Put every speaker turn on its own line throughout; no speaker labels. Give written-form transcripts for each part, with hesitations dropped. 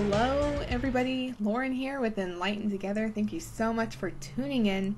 Hello everybody, Lauren here with Enlighten Together. Thank you so much for tuning in.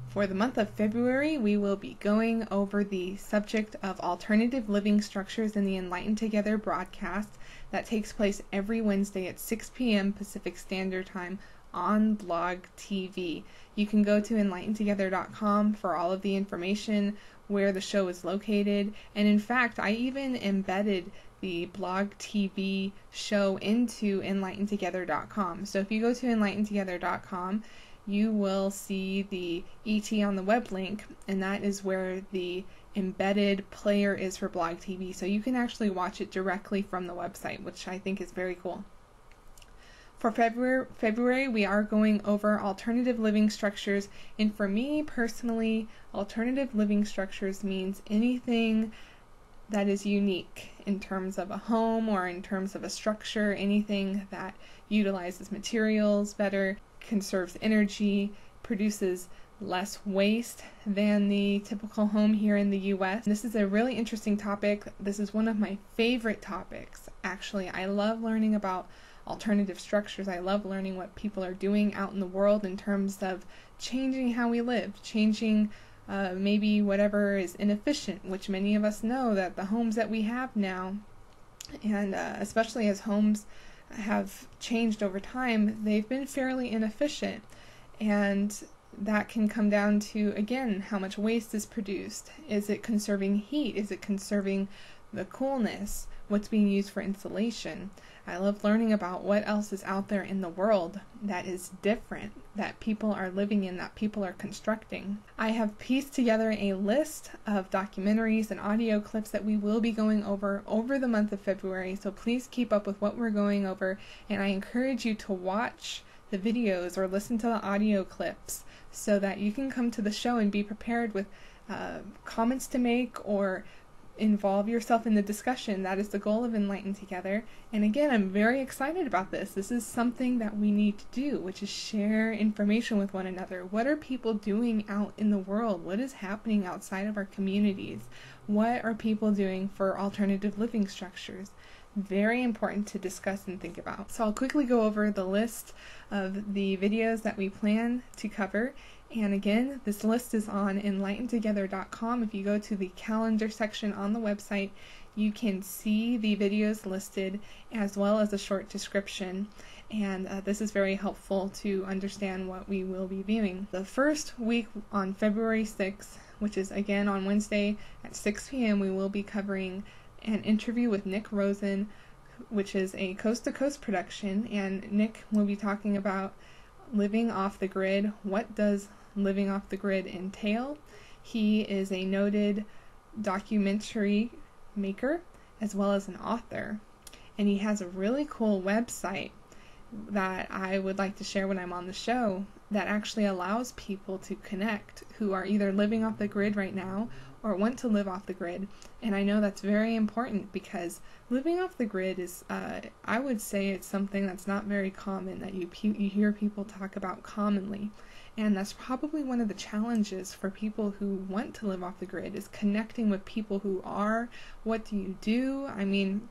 For the month of February, we will be going over the subject of alternative living structures in the Enlighten Together broadcast that takes place every Wednesday at 6 p.m. Pacific Standard Time on Blog TV. You can go to enlightentogether.com for all of the information, where the show is located, and in fact, I even embedded the Blog TV show into enlightentogether.com. So if you go to enlightentogether.com, you will see the ET on the web link, and that is where the embedded player is for Blog TV. So you can actually watch it directly from the website, which I think is very cool. For February, we are going over alternative living structures, and for me personally, alternative living structures means anything that is unique in terms of a home or in terms of a structure, anything that utilizes materials better, conserves energy, produces less waste than the typical home here in the US. This is a really interesting topic. This is one of my favorite topics, actually. I love learning about alternative structures. I love learning what people are doing out in the world in terms of changing how we live, changing maybe whatever is inefficient, which many of us know that the homes that we have now, and especially as homes have changed over time, they've been fairly inefficient, and that can come down to, again, how much waste is produced. Is it conserving heat? Is it conserving the coolness? What's being used for insulation? I love learning about what else is out there in the world that is different, that people are living in, that people are constructing. I have pieced together a list of documentaries and audio clips that we will be going over the month of February, so please keep up with what we're going over, and I encourage you to watch the videos or listen to the audio clips so that you can come to the show and be prepared with comments to make or involve yourself in the discussion. That is the goal of Enlighten Together. And again, I'm very excited about this. This is something that we need to do, which is share information with one another. What are people doing out in the world? What is happening outside of our communities? What are people doing for alternative living structures? Very important to discuss and think about. So I'll quickly go over the list of the videos that we plan to cover. And again, this list is on enlightentogether.com. If you go to the calendar section on the website, you can see the videos listed as well as a short description. And this is very helpful to understand what we will be viewing. The first week on February 6th, which is again on Wednesday at 6 p.m., we will be covering an interview with Nick Rosen, which is a coast-to-coast production. And Nick will be talking about living off the grid. What does living off the grid entail? He is a noted documentary maker as well as an author, and he has a really cool website that I would like to share when I'm on the show that actually allows people to connect who are either living off the grid right now or want to live off the grid. And I know that's very important because living off the grid is, I would say it's something that's not very common, that you hear people talk about commonly. And that's probably one of the challenges for people who want to live off the grid, is connecting with people who are. What do you do? I mean,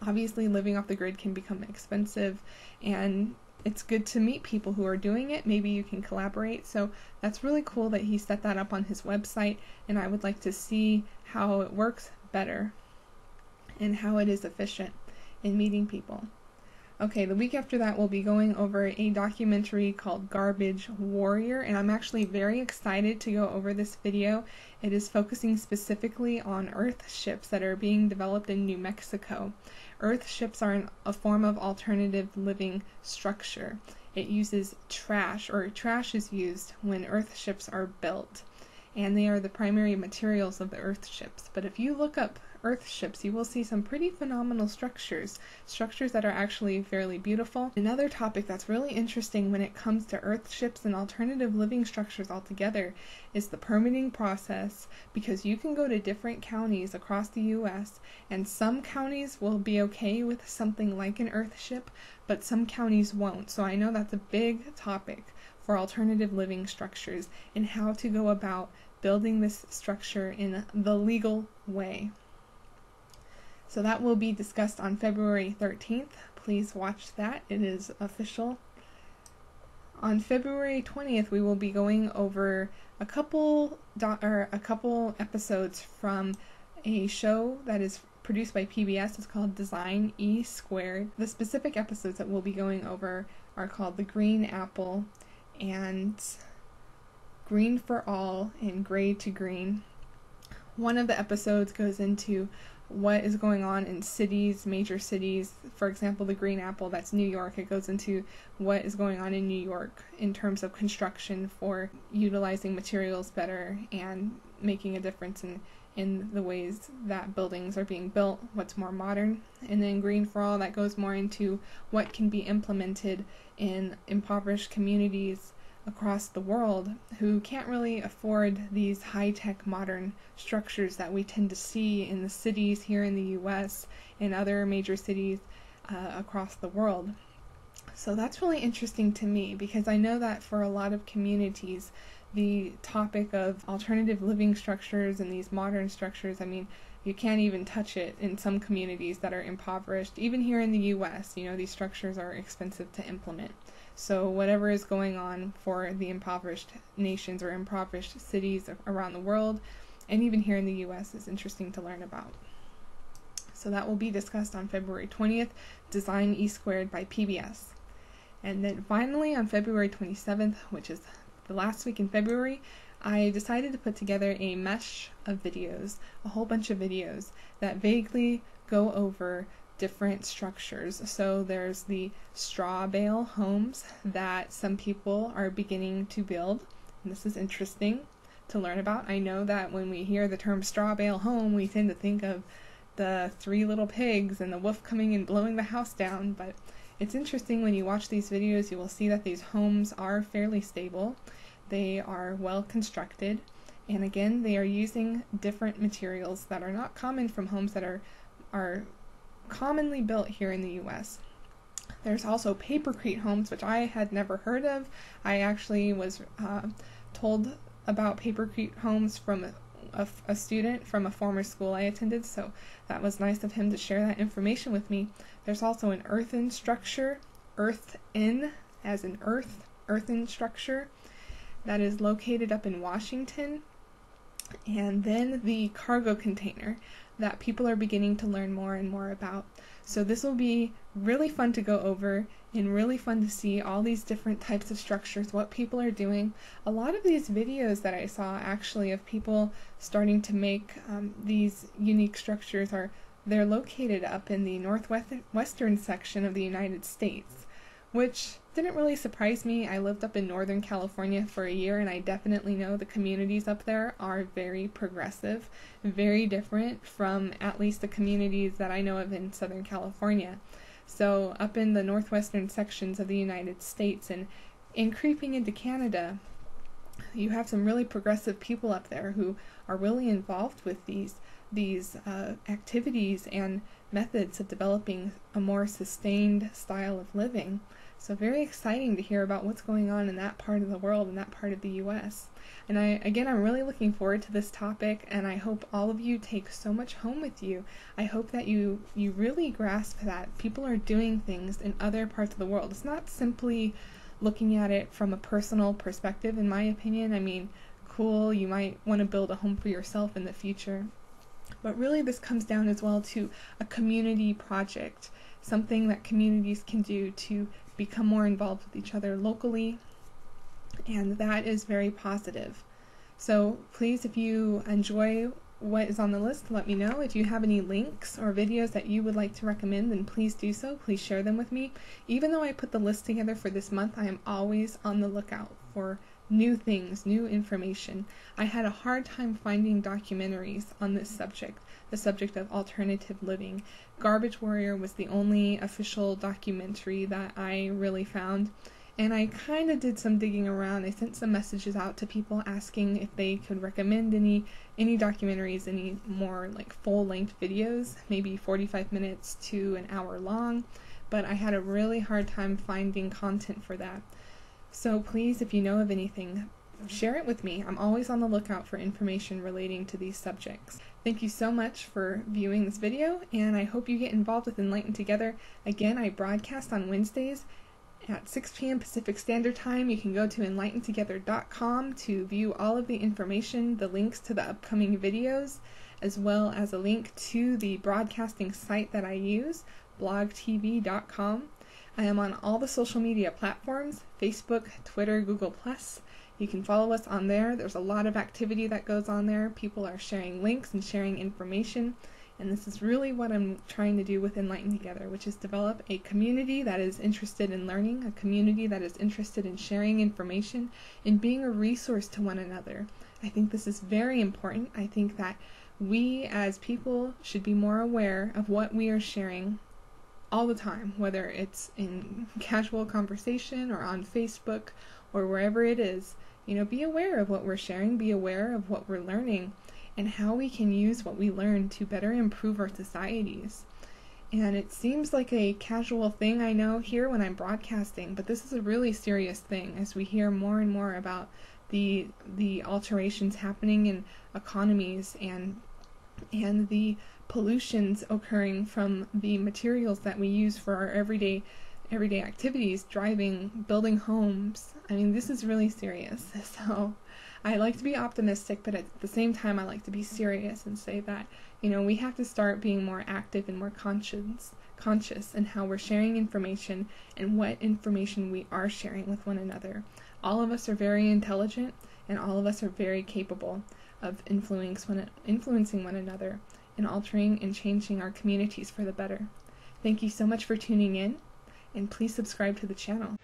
obviously living off the grid can become expensive, and it's good to meet people who are doing it. Maybe you can collaborate. So that's really cool that he set that up on his website, and I would like to see how it works better and how it is efficient in meeting people. Okay, the week after that we'll be going over a documentary called Garbage Warrior, and I'm actually very excited to go over this video. It is focusing specifically on earth ships that are being developed in New Mexico. Earth ships are a form of alternative living structure. It uses trash, or trash is used when earth ships are built, and they are the primary materials of the earth ships. But if you look up earth ships, you will see some pretty phenomenal structures that are actually fairly beautiful. Another topic that's really interesting when it comes to earth ships and alternative living structures altogether is the permitting process, because you can go to different counties across the US, and some counties will be okay with something like an earth ship, but some counties won't. So I know that's a big topic for alternative living structures and how to go about building this structure in the legal way. So that will be discussed on February 13th. please watch that. It is official. On February 20th, we will be going over a couple episodes from a show that is produced by PBS. It's called Design E Squared. The specific episodes that we'll be going over are called The Green Apple and Green for All and Gray to Green. One of the episodes goes into what is going on in cities, major cities. For example, the Green Apple, that's New York. It goes into what is going on in New York in terms of construction for utilizing materials better and making a difference in the ways that buildings are being built, what's more modern. And then Green for All, that goes more into what can be implemented in impoverished communities across the world who can't really afford these high-tech modern structures that we tend to see in the cities here in the US and other major cities across the world. So that's really interesting to me, because I know that for a lot of communities the topic of alternative living structures and these modern structures, I mean, you can't even touch it in some communities that are impoverished. Even here in the US, you know, these structures are expensive to implement. So whatever is going on for the impoverished nations or impoverished cities around the world, and even here in the US, is interesting to learn about. So that will be discussed on February 20th, Design E Squared by PBS. And then finally on February 27th, which is the last week in February, I decided to put together a mesh of videos, a whole bunch of videos that vaguely go over different structures. So there's the straw bale homes that some people are beginning to build, and this is interesting to learn about. I know that when we hear the term straw bale home, we tend to think of the three little pigs and the wolf coming and blowing the house down, but it's interesting when you watch these videos. You will see that these homes are fairly stable, they are well constructed, and again, they are using different materials that are not common from homes that are commonly built here in the US. There's also papercrete homes, which I had never heard of. I actually was told about papercrete homes from a student from a former school I attended, so that was nice of him to share that information with me. There's also an earthen structure, earthen as in earthen structure, that is located up in Washington. And then the cargo container that people are beginning to learn more and more about. So this will be really fun to go over and really fun to see all these different types of structures, what people are doing. A lot of these videos that I saw actually of people starting to make these unique structures they're located up in the northwestern section of the United States, which didn't really surprise me. I lived up in Northern California for a year, and I definitely know the communities up there are very progressive, very different from at least the communities that I know of in Southern California. So up in the northwestern sections of the United States and creeping into Canada, you have some really progressive people up there who are really involved with these activities and methods of developing a more sustained style of living. So very exciting to hear about what's going on in that part of the world, in that part of the US. And I'm really looking forward to this topic, and I hope all of you take so much home with you. I hope that you really grasp that people are doing things in other parts of the world. It's not simply looking at it from a personal perspective, in my opinion. I mean, cool, you might want to build a home for yourself in the future. But really this comes down as well to a community project, something that communities can do to become more involved with each other locally, and that is very positive. So please, if you enjoy what is on the list, let me know. If you have any links or videos that you would like to recommend, then please do so. Please share them with me. Even though I put the list together for this month, I am always on the lookout for new things, new information. I had a hard time finding documentaries on this subject, the subject of alternative living. Garbage Warrior was the only official documentary that I really found, and I kind of did some digging around. I sent some messages out to people asking if they could recommend any documentaries, any more like full-length videos, maybe 45 minutes to an hour long, but I had a really hard time finding content for that. So please, if you know of anything, share it with me. I'm always on the lookout for information relating to these subjects. Thank you so much for viewing this video, and I hope you get involved with Enlighten Together. Again, I broadcast on Wednesdays at 6 p.m. Pacific Standard Time. You can go to enlightentogether.com to view all of the information, the links to the upcoming videos, as well as a link to the broadcasting site that I use, blogtv.com. I am on all the social media platforms, Facebook, Twitter, Google+. You can follow us on there. There's a lot of activity that goes on there. People are sharing links and sharing information. And this is really what I'm trying to do with Enlighten Together, which is develop a community that is interested in learning, a community that is interested in sharing information and being a resource to one another. I think this is very important. I think that we as people should be more aware of what we are sharing all the time, whether it's in casual conversation or on Facebook or wherever it is. You know, be aware of what we're sharing, be aware of what we're learning, and how we can use what we learn to better improve our societies. And it seems like a casual thing, I know, here when I'm broadcasting, but this is a really serious thing as we hear more and more about the alterations happening in economies and the pollutions occurring from the materials that we use for our everyday activities, driving, building homes. I mean, this is really serious. So I like to be optimistic, but at the same time I like to be serious and say that, you know, we have to start being more active and more conscious in how we're sharing information and what information we are sharing with one another. All of us are very intelligent, and all of us are very capable of influencing one another and altering and changing our communities for the better. Thank you so much for tuning in, and please subscribe to the channel.